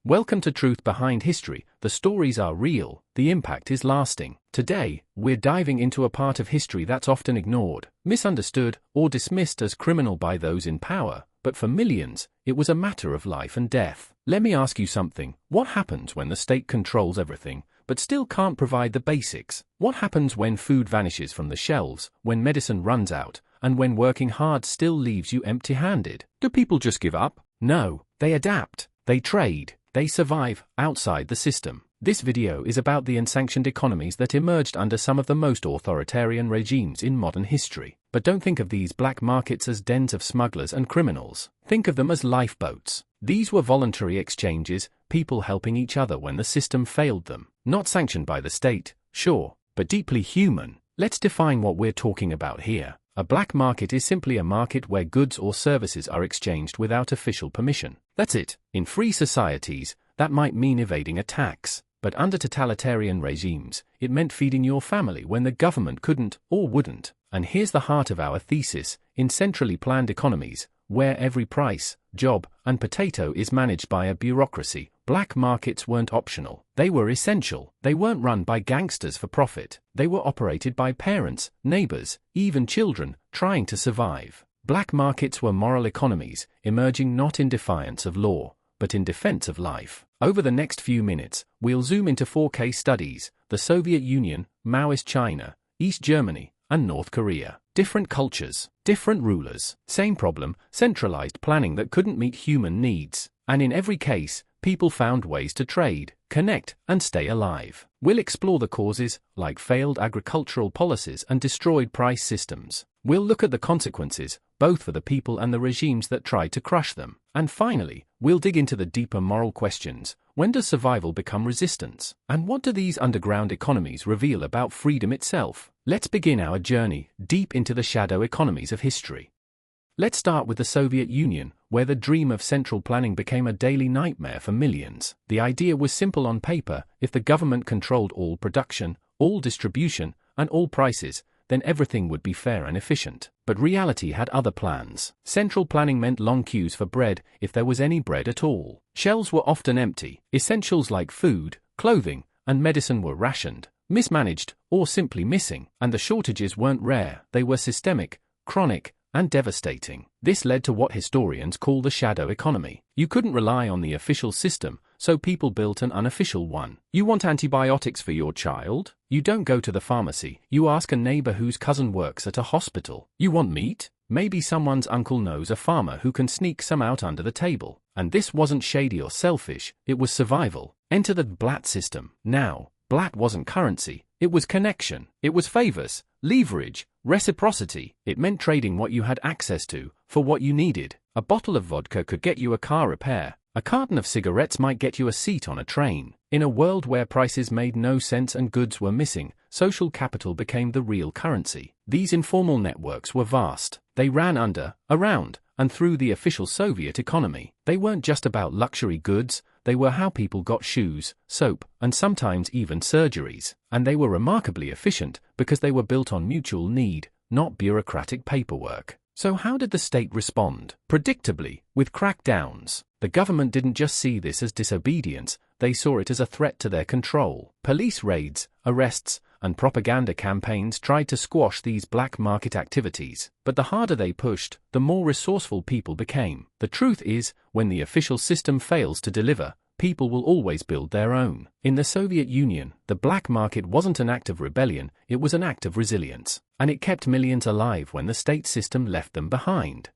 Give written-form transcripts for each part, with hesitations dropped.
Welcome to Truth Behind History. The stories are real, the impact is lasting. Today, we're diving into a part of history that's often ignored, misunderstood, or dismissed as criminal by those in power, but for millions, it was a matter of life and death. Let me ask you something. What happens when the state controls everything, but still can't provide the basics? What happens when food vanishes from the shelves, when medicine runs out, and when working hard still leaves you empty-handed? Do people just give up? No, they adapt, they trade, they survive outside the system. This video is about the unsanctioned economies that emerged under some of the most authoritarian regimes in modern history. But don't think of these black markets as dens of smugglers and criminals. Think of them as lifeboats. These were voluntary exchanges, people helping each other when the system failed them. Not sanctioned by the state, sure, but deeply human. Let's define what we're talking about here. A black market is simply a market where goods or services are exchanged without official permission. That's it. In free societies, that might mean evading a tax. But under totalitarian regimes, it meant feeding your family when the government couldn't or wouldn't. And here's the heart of our thesis. In centrally planned economies, where every price, job, and potato is managed by a bureaucracy, black markets weren't optional. They were essential. They weren't run by gangsters for profit. They were operated by parents, neighbors, even children, trying to survive. Black markets were moral economies, emerging not in defiance of law, but in defense of life. Over the next few minutes, we'll zoom into 4 case studies: the Soviet Union, Maoist China, East Germany, and North Korea. Different cultures, different rulers, same problem, centralized planning that couldn't meet human needs. And in every case, people found ways to trade, connect, and stay alive. We'll explore the causes, like failed agricultural policies and destroyed price systems. We'll look at the consequences, both for the people and the regimes that tried to crush them. And finally, we'll dig into the deeper moral questions. When does survival become resistance? And what do these underground economies reveal about freedom itself? Let's begin our journey deep into the shadow economies of history. Let's start with the Soviet Union, where the dream of central planning became a daily nightmare for millions. The idea was simple on paper: if the government controlled all production, all distribution, and all prices, then everything would be fair and efficient. But reality had other plans. Central planning meant long queues for bread, if there was any bread at all. Shelves were often empty. Essentials like food, clothing, and medicine were rationed, mismanaged, or simply missing. And the shortages weren't rare. They were systemic, chronic, and devastating. This led to what historians call the shadow economy. You couldn't rely on the official system, so people built an unofficial one. You want antibiotics for your child? You don't go to the pharmacy, you ask a neighbor whose cousin works at a hospital. You want meat? Maybe someone's uncle knows a farmer who can sneak some out under the table. And this wasn't shady or selfish, it was survival. Enter the Blatt system. Now, Blatt wasn't currency, it was connection. It was favors, leverage, reciprocity. It meant trading what you had access to for what you needed. A bottle of vodka could get you a car repair. A carton of cigarettes might get you a seat on a train. In a world where prices made no sense and goods were missing, social capital became the real currency. These informal networks were vast. They ran under, around, and through the official Soviet economy. They weren't just about luxury goods, they were how people got shoes, soap, and sometimes even surgeries. And they were remarkably efficient because they were built on mutual need, not bureaucratic paperwork. So how did the state respond? Predictably, with crackdowns. The government didn't just see this as disobedience, they saw it as a threat to their control. Police raids, arrests, and propaganda campaigns tried to squash these black market activities. But the harder they pushed, the more resourceful people became. The truth is, when the official system fails to deliver, people will always build their own. In the Soviet Union, the black market wasn't an act of rebellion, it was an act of resilience. And it kept millions alive when the state system left them behind.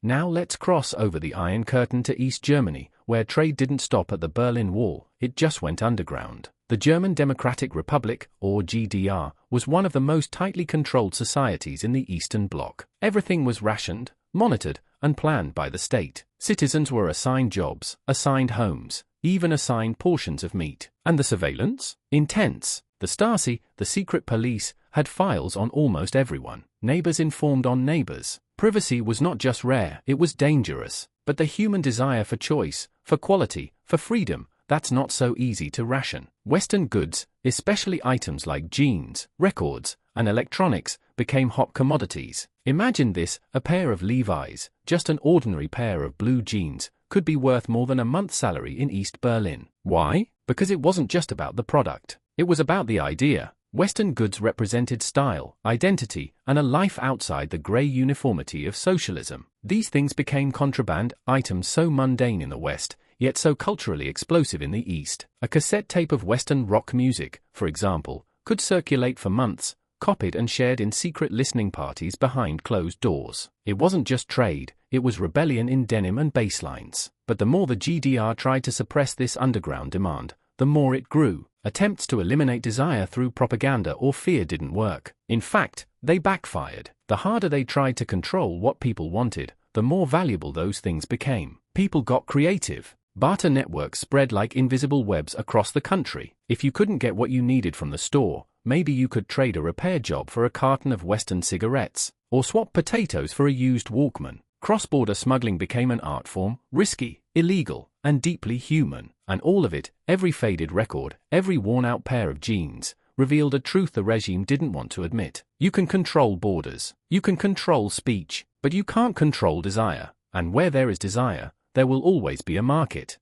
Now let's cross over the Iron Curtain to East Germany, where trade didn't stop at the Berlin Wall, it just went underground. The German Democratic Republic, or GDR, was one of the most tightly controlled societies in the Eastern Bloc. Everything was rationed, monitored, and planned by the state. Citizens were assigned jobs, assigned homes, even assigned portions of meat. And the surveillance? Intense. The Stasi, the secret police, had files on almost everyone. Neighbors informed on neighbors. Privacy was not just rare, it was dangerous. But the human desire for choice, for quality, for freedom, that's not so easy to ration. Western goods, especially items like jeans, records, and electronics, became hot commodities. Imagine this: a pair of Levi's, just an ordinary pair of blue jeans, could be worth more than a month's salary in East Berlin. Why? Because it wasn't just about the product. It was about the idea. Western goods represented style, identity, and a life outside the grey uniformity of socialism. These things became contraband items so mundane in the West, yet so culturally explosive in the East. A cassette tape of Western rock music, for example, could circulate for months, copied and shared in secret listening parties behind closed doors. It wasn't just trade, it was rebellion in denim and basslines. But the more the GDR tried to suppress this underground demand, the more it grew. Attempts to eliminate desire through propaganda or fear didn't work. In fact, they backfired. The harder they tried to control what people wanted, the more valuable those things became. People got creative. Barter networks spread like invisible webs across the country. If you couldn't get what you needed from the store, maybe you could trade a repair job for a carton of Western cigarettes, or swap potatoes for a used Walkman. Cross-border smuggling became an art form, risky, illegal, and deeply human. And all of it, every faded record, every worn-out pair of jeans, revealed a truth the regime didn't want to admit. You can control borders, you can control speech, but you can't control desire. And where there is desire, there will always be a market.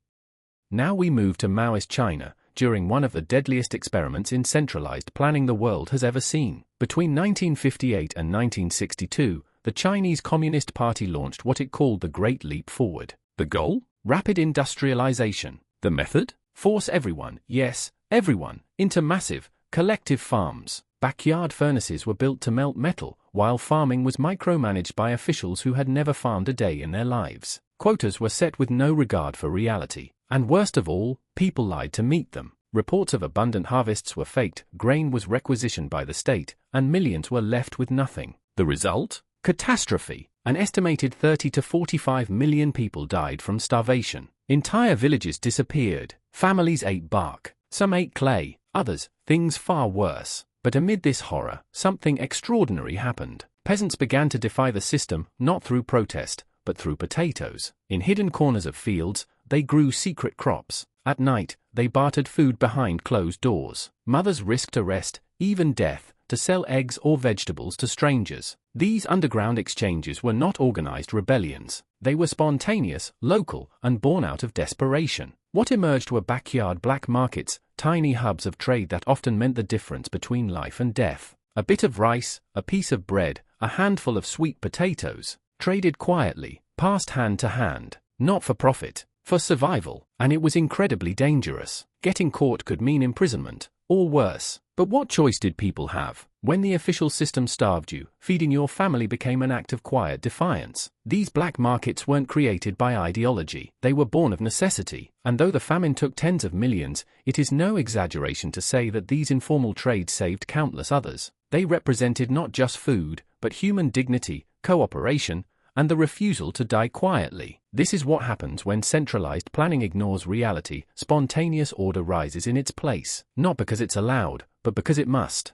Now we move to Maoist China, during one of the deadliest experiments in centralized planning the world has ever seen. Between 1958 and 1962, the Chinese Communist Party launched what it called the Great Leap Forward. The goal? Rapid industrialization. The method? Force everyone, yes, everyone, into massive, collective farms. Backyard furnaces were built to melt metal, while farming was micromanaged by officials who had never farmed a day in their lives. Quotas were set with no regard for reality. And worst of all, people lied to meet them. Reports of abundant harvests were faked, grain was requisitioned by the state, and millions were left with nothing. The result? Catastrophe. An estimated 30 to 45 million people died from starvation. Entire villages disappeared. Families ate bark. Some ate clay, others, things far worse. But amid this horror, something extraordinary happened. Peasants began to defy the system, not through protest, but through potatoes. In hidden corners of fields, they grew secret crops. At night, they bartered food behind closed doors. Mothers risked arrest, even death, to sell eggs or vegetables to strangers. These underground exchanges were not organized rebellions. They were spontaneous, local, and born out of desperation. What emerged were backyard black markets, tiny hubs of trade that often meant the difference between life and death. A bit of rice, a piece of bread, a handful of sweet potatoes, traded quietly, passed hand to hand, not for profit, for survival. And it was incredibly dangerous. Getting caught could mean imprisonment, or worse. But what choice did people have? When the official system starved you, feeding your family became an act of quiet defiance. These black markets weren't created by ideology, they were born of necessity. And though the famine took tens of millions, it is no exaggeration to say that these informal trades saved countless others. They represented not just food, but human dignity, cooperation, and the refusal to die quietly. This is what happens when centralized planning ignores reality. Spontaneous order rises in its place, not because it's allowed, but because it must.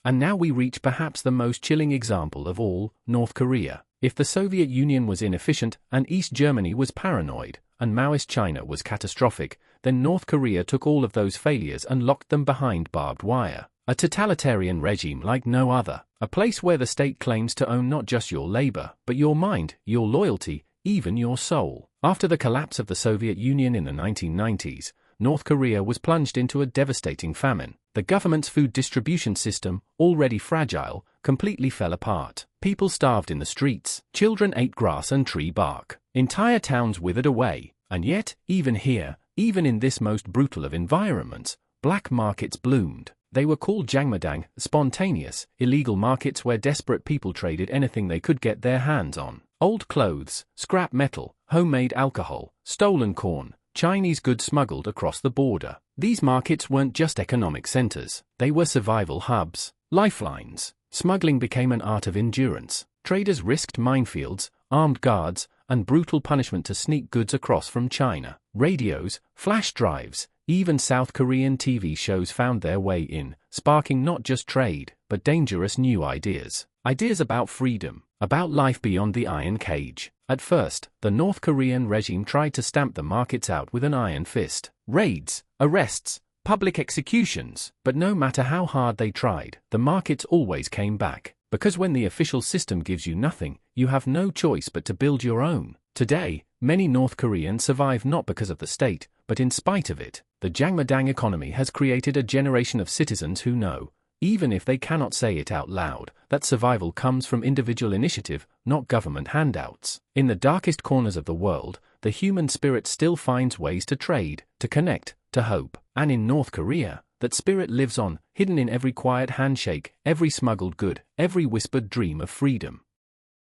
And now we reach perhaps the most chilling example of all, North Korea. If the Soviet Union was inefficient, and East Germany was paranoid, and Maoist China was catastrophic, then North Korea took all of those failures and locked them behind barbed wire. A totalitarian regime like no other. A place where the state claims to own not just your labor, but your mind, your loyalty, even your soul. After the collapse of the Soviet Union in the 1990s, North Korea was plunged into a devastating famine. The government's food distribution system, already fragile, completely fell apart. People starved in the streets. Children ate grass and tree bark. Entire towns withered away. And yet, even here, even in this most brutal of environments, black markets bloomed. They were called jangmadang, spontaneous, illegal markets where desperate people traded anything they could get their hands on. Old clothes, scrap metal, homemade alcohol, stolen corn, Chinese goods smuggled across the border. These markets weren't just economic centers, they were survival hubs, lifelines. Smuggling became an art of endurance. Traders risked minefields, armed guards, and brutal punishment to sneak goods across from China. Radios, flash drives, even South Korean TV shows found their way in, sparking not just trade, but dangerous new ideas. Ideas about freedom, about life beyond the iron cage. At first, the North Korean regime tried to stamp the markets out with an iron fist. Raids, arrests, public executions. But no matter how hard they tried, the markets always came back. Because when the official system gives you nothing, you have no choice but to build your own. Today, many North Koreans survive not because of the state, but in spite of it. The Jangmadang economy has created a generation of citizens who know, even if they cannot say it out loud, that survival comes from individual initiative, not government handouts. In the darkest corners of the world, the human spirit still finds ways to trade, to connect, to hope. And in North Korea, that spirit lives on, hidden in every quiet handshake, every smuggled good, every whispered dream of freedom.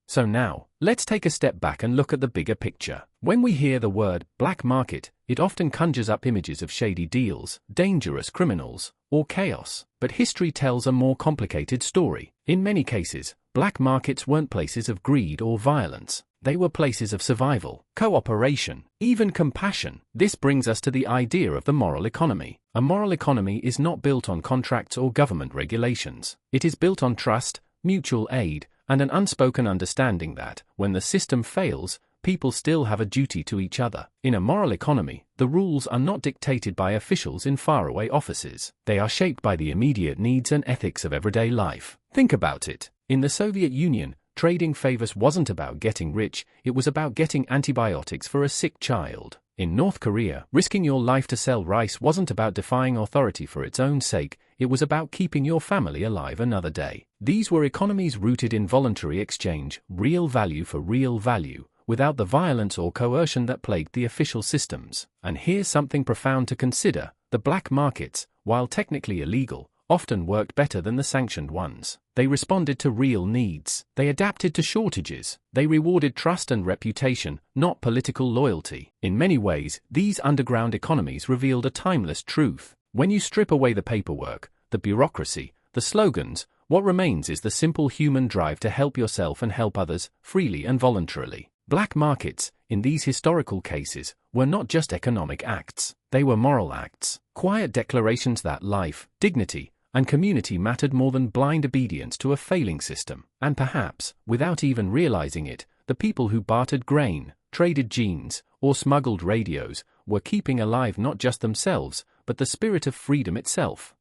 So now, let's take a step back and look at the bigger picture. When we hear the word black market, it often conjures up images of shady deals, dangerous criminals, or chaos. But history tells a more complicated story. In many cases, black markets weren't places of greed or violence. They were places of survival, cooperation, even compassion. This brings us to the idea of the moral economy. A moral economy is not built on contracts or government regulations. It is built on trust, mutual aid, and an unspoken understanding that, when the system fails, people still have a duty to each other. In a moral economy, the rules are not dictated by officials in faraway offices. They are shaped by the immediate needs and ethics of everyday life. Think about it. In the Soviet Union, trading favors wasn't about getting rich, it was about getting antibiotics for a sick child. In North Korea, risking your life to sell rice wasn't about defying authority for its own sake, it was about keeping your family alive another day. These were economies rooted in voluntary exchange, real value for real value, without the violence or coercion that plagued the official systems. And here's something profound to consider: the black markets, while technically illegal, often worked better than the sanctioned ones. They responded to real needs. They adapted to shortages. They rewarded trust and reputation, not political loyalty. In many ways, these underground economies revealed a timeless truth. When you strip away the paperwork, the bureaucracy, the slogans, what remains is the simple human drive to help yourself and help others, freely and voluntarily. Black markets, in these historical cases, were not just economic acts. They were moral acts. Quiet declarations that life, dignity, and community mattered more than blind obedience to a failing system. And perhaps, without even realizing it, the people who bartered grain, traded jeans, or smuggled radios, were keeping alive not just themselves, but the spirit of freedom itself.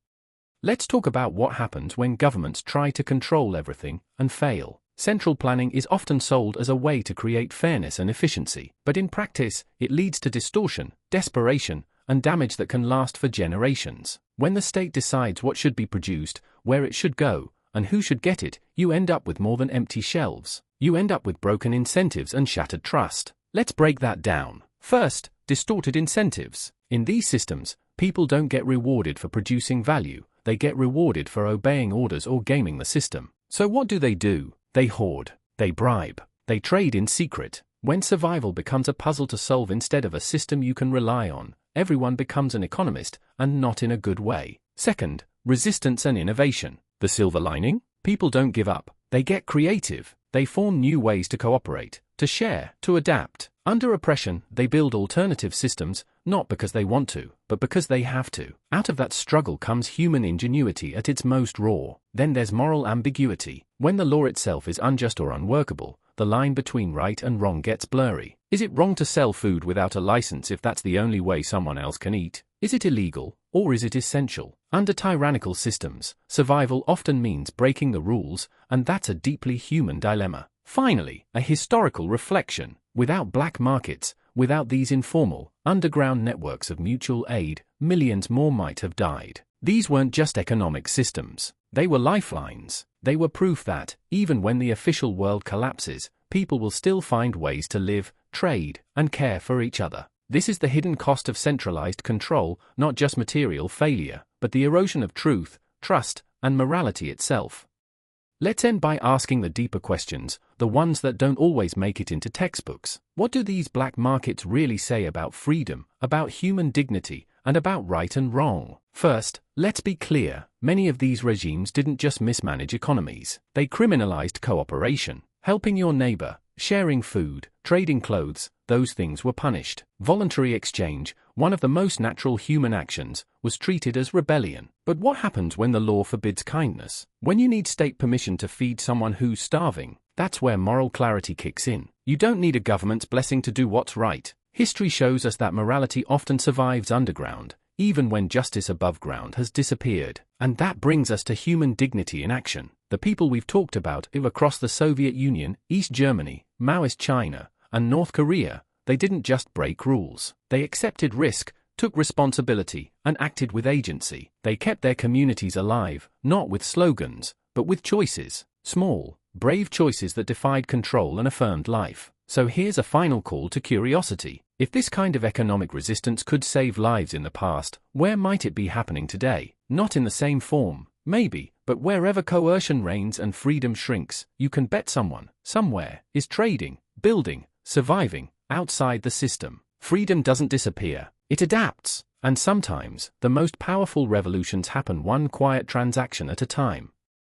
Let's talk about what happens when governments try to control everything and fail. Central planning is often sold as a way to create fairness and efficiency, but in practice, it leads to distortion, desperation, and damage that can last for generations. When the state decides what should be produced, where it should go, and who should get it, you end up with more than empty shelves. You end up with broken incentives and shattered trust. Let's break that down. First, distorted incentives. In these systems, people don't get rewarded for producing value, they get rewarded for obeying orders or gaming the system. So what do? They hoard, they bribe, they trade in secret. When survival becomes a puzzle to solve instead of a system you can rely on, everyone becomes an economist, and not in a good way. Second, resistance and innovation. The silver lining? People don't give up. They get creative. They form new ways to cooperate, to share, to adapt. Under oppression, they build alternative systems, not because they want to, but because they have to. Out of that struggle comes human ingenuity at its most raw. Then there's moral ambiguity. When the law itself is unjust or unworkable, the line between right and wrong gets blurry. Is it wrong to sell food without a license if that's the only way someone else can eat? Is it illegal, or is it essential? Under tyrannical systems, survival often means breaking the rules, and that's a deeply human dilemma. Finally, a historical reflection. Without black markets, without these informal, underground networks of mutual aid, millions more might have died. These weren't just economic systems. They were lifelines. They were proof that, even when the official world collapses, people will still find ways to live, trade, and care for each other. This is the hidden cost of centralized control, not just material failure, but the erosion of truth, trust, and morality itself. Let's end by asking the deeper questions, the ones that don't always make it into textbooks. What do these black markets really say about freedom, about human dignity, and about right and wrong? First, let's be clear, many of these regimes didn't just mismanage economies. They criminalized cooperation. Helping your neighbor, sharing food, trading clothes, those things were punished. Voluntary exchange, one of the most natural human actions, was treated as rebellion. But what happens when the law forbids kindness? When you need state permission to feed someone who's starving, that's where moral clarity kicks in. You don't need a government's blessing to do what's right. History shows us that morality often survives underground, even when justice above ground has disappeared. And that brings us to human dignity in action. The people we've talked about across the Soviet Union, East Germany, Maoist China, and North Korea, they didn't just break rules. They accepted risk, took responsibility, and acted with agency. They kept their communities alive, not with slogans, but with choices. Small, brave choices that defied control and affirmed life. So here's a final call to curiosity. If this kind of economic resistance could save lives in the past, where might it be happening today? Not in the same form, maybe, but wherever coercion reigns and freedom shrinks, you can bet someone, somewhere, is trading, building, surviving, outside the system. Freedom doesn't disappear, it adapts. And sometimes, the most powerful revolutions happen one quiet transaction at a time.